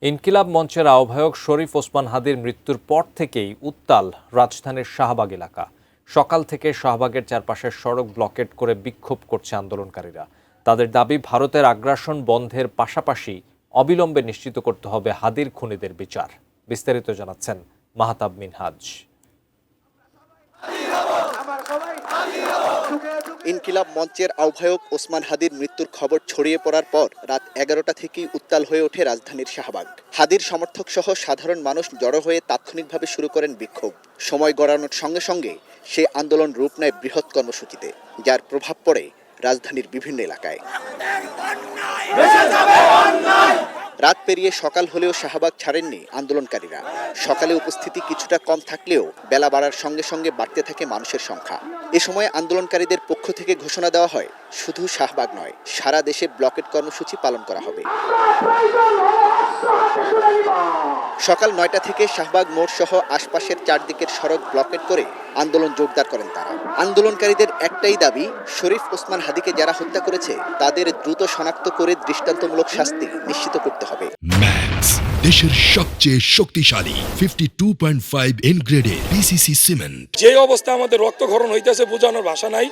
ইনকিলাব মঞ্চের আহ্বায়ক শরীফ ওসমান হাদির মৃত্যুর পর থেকেই উত্তাল রাজধানীর শাহবাগ এলাকা। সকাল থেকে শাহবাগের চারপাশের সড়ক ব্লকেট করে বিক্ষোভ করছে আন্দোলনকারীরা। তাদের দাবি, ভারতের আগ্রাসন বন্ধের পাশাপাশি অবিলম্বে নিশ্চিত করতে হবে হাদির খুনিদের বিচার। বিস্তারিত জানাচ্ছেন মাহতাব মিনহাজ। ইনকিলাব মঞ্চের আহ্বায়ক ওসমান হাদির মৃত্যুর খবর ছড়িয়ে পড়ার পর রাত 11টা থেকেই উত্তাল হয়ে ওঠে রাজধানীর শাহবাগ। হাদির সমর্থক সহ সাধারণ মানুষ জড়ো হয়ে তাৎক্ষণিকভাবে শুরু করেন বিক্ষোভ। সময় গড়ানোর সঙ্গে সঙ্গে সে আন্দোলন রূপ নেয় বৃহৎ কর্মসূচিতে, যার প্রভাব পড়ে রাজধানীর বিভিন্ন এলাকায়। রাত পেরিয়ে সকাল হলেও শাহবাগ ছাড়েননি আন্দোলনকারীরা। সকালে উপস্থিতি কিছুটা কম থাকলেও বেলা বাড়ার সঙ্গে সঙ্গে বাড়তে থাকে মানুষের সংখ্যা। এ সময় আন্দোলনকারীদের পক্ষ থেকে ঘোষণা দেওয়া হয়, শুধু শাহবাগ নয়, সারা দেশে ব্লকেট কর্মসূচি পালন করা হবে। সকাল 9টা থেকে শাহবাগ মোড় সহ আশপাশের চারদিকের সড়ক ব্লকেট করে আন্দোলন জোরদার করেন তারা। আন্দোলনকারীদের একটাই দাবি, শরীফ ওসমান হাদিকে যারা হত্যা করেছে তাদের দ্রুত শনাক্ত করে দৃষ্টান্তমূলক শাস্তি নিশ্চিত করতে হবে। ম্যাক্স, দেশের সবচেয়ে শক্তিশালী 52.5 এনগ্রেডের পিসিসি সিমেন্ট। যে অবস্থা আমাদের রক্তক্ষরণ হইতেছে বোঝানোর ভাষা নাই।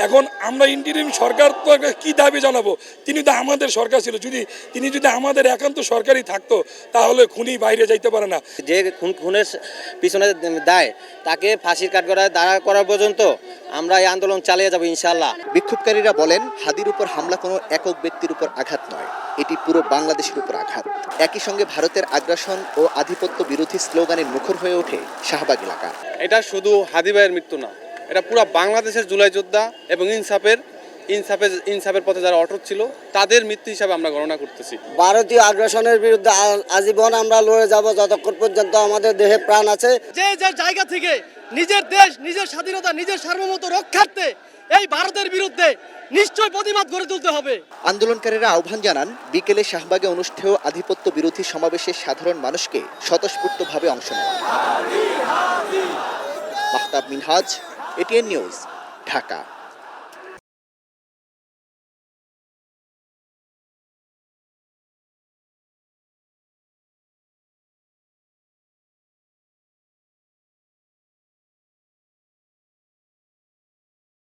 এখন আমরা ইন্টারিম সরকার তো কি দাবি জানাবো? তিনি তো আমাদের সরকার ছিল, তিনি যদি আমাদের একান্ত সরকারই থাকতো তাহলে খুনি বাইরে যাইতে পারে না। যে খুনের পিছনে দায় তাকে ফাঁসির কাঠগড়ায় দাঁড়া করা পর্যন্ত আমরা এই আন্দোলন চালিয়ে যাব ইনশাআল্লাহ। বিক্ষোভকারীরা বলেন, হাদির উপর হামলা কোনো একক ব্যক্তির উপর আঘাত নয়, এটি পুরো বাংলাদেশের উপর আঘাত। একই সঙ্গে ভারতের আগ্রাসন ও আধিপত্য বিরোধী স্লোগানে মুখর হয়ে ওঠে শাহবাগ এলাকা। এটা শুধু হাদি ভাইয়ের মৃত্যু না, এটা পুরো বাংলাদেশের জুলাই যোদ্ধা এবং ইনসাফের পথে যারা অটুট ছিল তাদের মৃত্যু হিসাবে আমরা গণনা করতেছি। ভারতীয় আগ্রাসনের বিরুদ্ধে আজীবন আমরা লড়ে যাব যতক্ষণ পর্যন্ত আমাদের দেহে প্রাণ আছে। যে জায়গা থেকে নিজের দেশ, নিজের স্বাধীনতা, নিজের সার্বভৌমত্ব রক্ষার্থে এই ভারতের বিরুদ্ধে নিশ্চয় প্রতিবাদ গড়ে তুলতে হবে। আন্দোলনকারীরা আহ্বান জানান, বিকেলে শাহবাগে অনুষ্ঠেয় আধিপত্য বিরোধী সমাবেশে সাধারণ মানুষকে স্বতঃস্ফূর্তভাবে অংশ নেওয়া। Mahtab Minhaj, ATN news, Dhaka.